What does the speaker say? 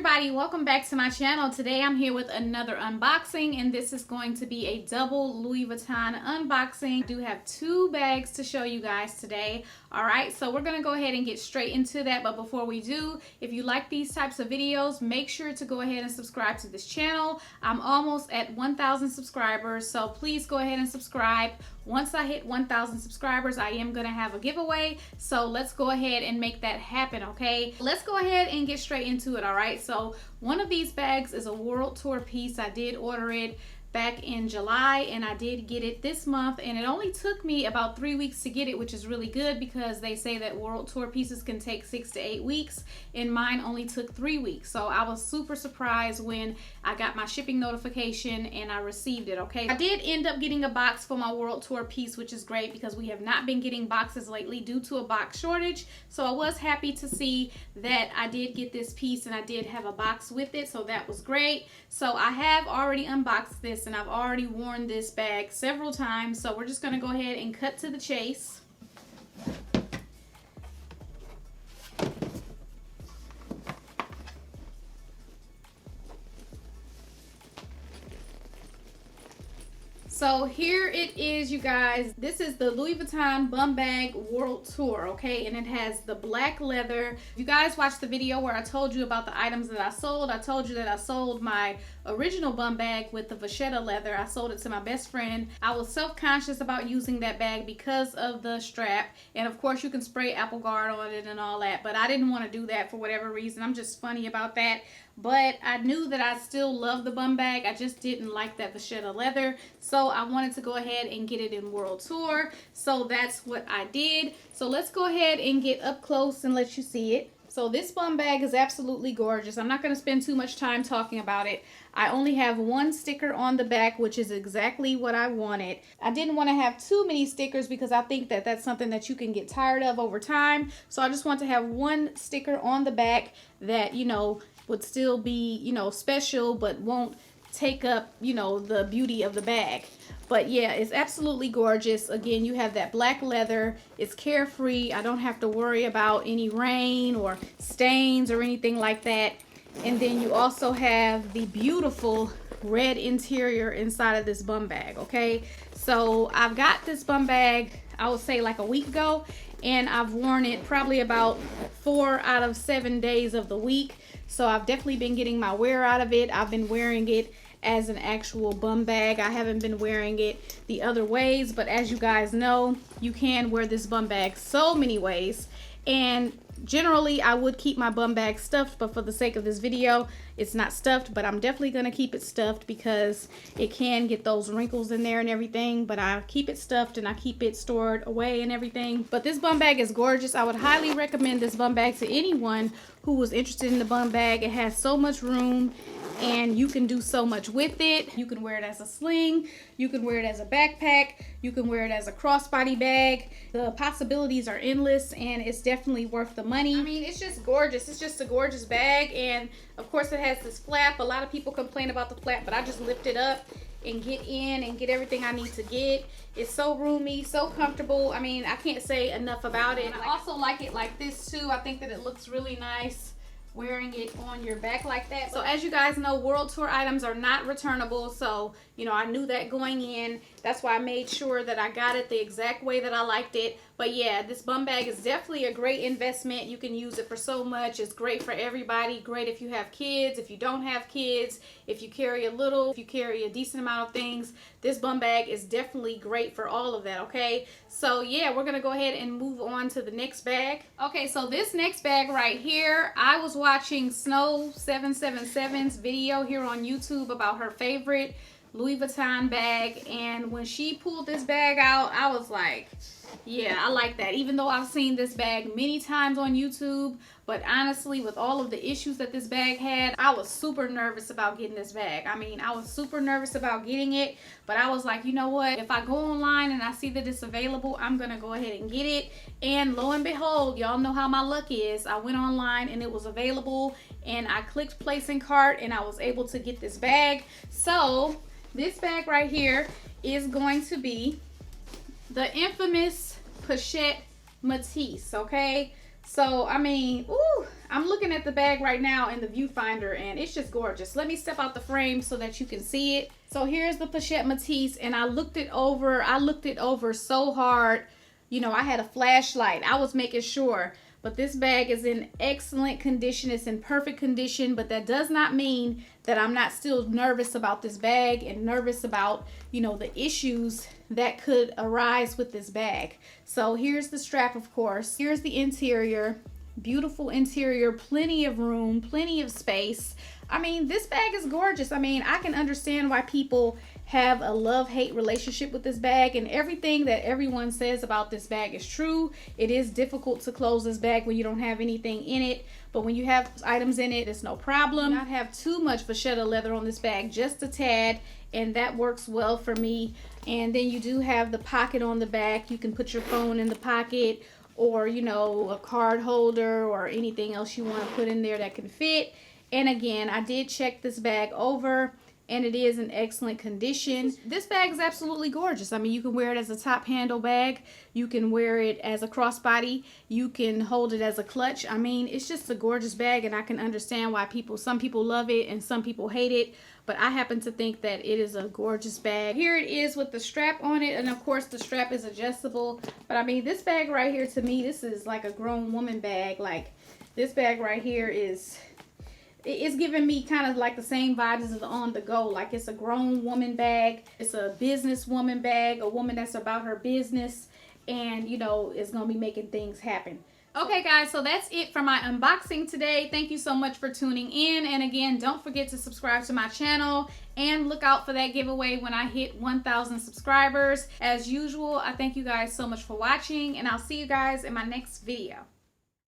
everybody, welcome back to my channel. Today I'm here with another unboxing, and this is going to be a double Louis Vuitton unboxing. I do have two bags to show you guys today. Alright, so we're gonna go ahead and get straight into that, but before we do, if you like these types of videos, make sure to go ahead and subscribe to this channel. I'm almost at 1,000 subscribers, so please go ahead and subscribe. Once I hit 1,000 subscribers, I am gonna have a giveaway, so let's go ahead and make that happen, okay? Let's go ahead and get straight into it. All right, so one of these bags is a world tour piece. I did order it back in July and I did get it this month, and it only took me about 3 weeks to get it, which is really good because they say that world tour pieces can take 6 to 8 weeks, and mine only took 3 weeks. So I was super surprised when I got my shipping notification and I received it. Okay, I did end up getting a box for my world tour piece, which is great because we have not been getting boxes lately due to a box shortage. So I was happy to see that I did get this piece and I did have a box with it, so that was great. So I have already unboxed this and I've already worn this bag several times, so we're just going to go ahead and cut to the chase. So here it is, you guys. This is the Louis Vuitton Bum Bag World Tour, okay? And it has the black leather. You guys watched the video where I told you about the items that I sold. I told you that I sold my original bum bag with the Pochette leather. I sold it to my best friend. I was self-conscious about using that bag because of the strap. And of course you can spray Apple Guard on it and all that, but I didn't want to do that for whatever reason. I'm just funny about that. But I knew that I still love the bum bag. I just didn't like that Pochette leather. So I wanted to go ahead and get it in World Tour. So that's what I did. So let's go ahead and get up close and let you see it. So this bum bag is absolutely gorgeous. I'm not going to spend too much time talking about it. I only have one sticker on the back, which is exactly what I wanted. I didn't want to have too many stickers because I think that that's something that you can get tired of over time. So I just want to have one sticker on the back that, you know, would still be, you know, special but won't take up, you know, the beauty of the bag. But yeah, it's absolutely gorgeous. Again, you have that black leather. It's carefree. I don't have to worry about any rain or stains or anything like that. And then you also have the beautiful red interior inside of this bum bag, okay? So I've got this bum bag, I would say like a week ago, and I've worn it probably about 4 out of 7 days of the week. So I've definitely been getting my wear out of it. I've been wearing it as an actual bum bag. I haven't been wearing it the other ways, but as you guys know, you can wear this bum bag so many ways. And generally I would keep my bum bag stuffed, but for the sake of this video, it's not stuffed, but I'm definitely gonna keep it stuffed because it can get those wrinkles in there and everything. But I keep it stuffed and I keep it stored away and everything. But this bum bag is gorgeous. I would highly recommend this bum bag to anyone who was interested in the bum bag. It has so much room and you can do so much with it. You can wear it as a sling, you can wear it as a backpack, you can wear it as a crossbody bag. The possibilities are endless and it's definitely worth the money. I mean, it's just gorgeous. It's just a gorgeous bag, and of course it has this flap. A lot of people complain about the flap, but I just lift it up and get in and get everything I need to get. It's so roomy, so comfortable. I mean, I can't say enough about it. I also like it like this too. I think that it looks really nice wearing it on your back like that. So as you guys know, world tour items are not returnable, so you know, I knew that going in. That's why I made sure that I got it the exact way that I liked it. But yeah, this bum bag is definitely a great investment. You can use it for so much. It's great for everybody. Great if you have kids, if you don't have kids, if you carry a little, if you carry a decent amount of things. This bum bag is definitely great for all of that, okay? So yeah, we're gonna go ahead and move on to the next bag. Okay, so this next bag right here, I was watching Snow 777's video here on YouTube about her favorite Louis Vuitton bag, and when she pulled this bag out, I was like, yeah, I like that. Even though I've seen this bag many times on YouTube, but honestly, with all of the issues that this bag had, I was super nervous about getting this bag. I mean, I was super nervous about getting it, but I was like, you know what? If I go online and I see that it's available, I'm gonna go ahead and get it. And lo and behold, y'all know how my luck is. I went online and it was available, and I clicked place in cart, and I was able to get this bag. So this bag right here is going to be the infamous Pochette Metis, okay? So, I mean, ooh, I'm looking at the bag right now in the viewfinder and it's just gorgeous. Let me step out the frame so that you can see it. So here's the Pochette Metis, and I looked it over so hard. You know, I had a flashlight. I was making sure. But this bag is in excellent condition. It's in perfect condition, but that does not mean that I'm not still nervous about this bag and nervous about, you know, the issues that could arise with this bag. So here's the strap, of course. Here's the interior. Beautiful interior, plenty of room, plenty of space. I mean, this bag is gorgeous. I mean, I can understand why people have a love-hate relationship with this bag, and everything that everyone says about this bag is true. It is difficult to close this bag when you don't have anything in it, but when you have items in it, it's no problem. Not have too much vachetta leather on this bag, just a tad, and that works well for me. And then you do have the pocket on the back. You can put your phone in the pocket, or, you know, a card holder or anything else you want to put in there that can fit. And again, I did check this bag over, and it is in excellent condition. This bag is absolutely gorgeous. I mean, you can wear it as a top handle bag. You can wear it as a crossbody. You can hold it as a clutch. I mean, it's just a gorgeous bag, and I can understand why some people love it and some people hate it. But I happen to think that it is a gorgeous bag. Here it is with the strap on it, and of course the strap is adjustable. But I mean, this bag right here, to me, this is like a grown woman bag. Like, this bag right here is... it's giving me kind of like the same vibes as On The Go. Like, it's a grown woman bag. It's a business woman bag, a woman that's about her business and, you know, is going to be making things happen. Okay, guys, so that's it for my unboxing today. Thank you so much for tuning in. And again, don't forget to subscribe to my channel and look out for that giveaway when I hit 1,000 subscribers. As usual, I thank you guys so much for watching, and I'll see you guys in my next video.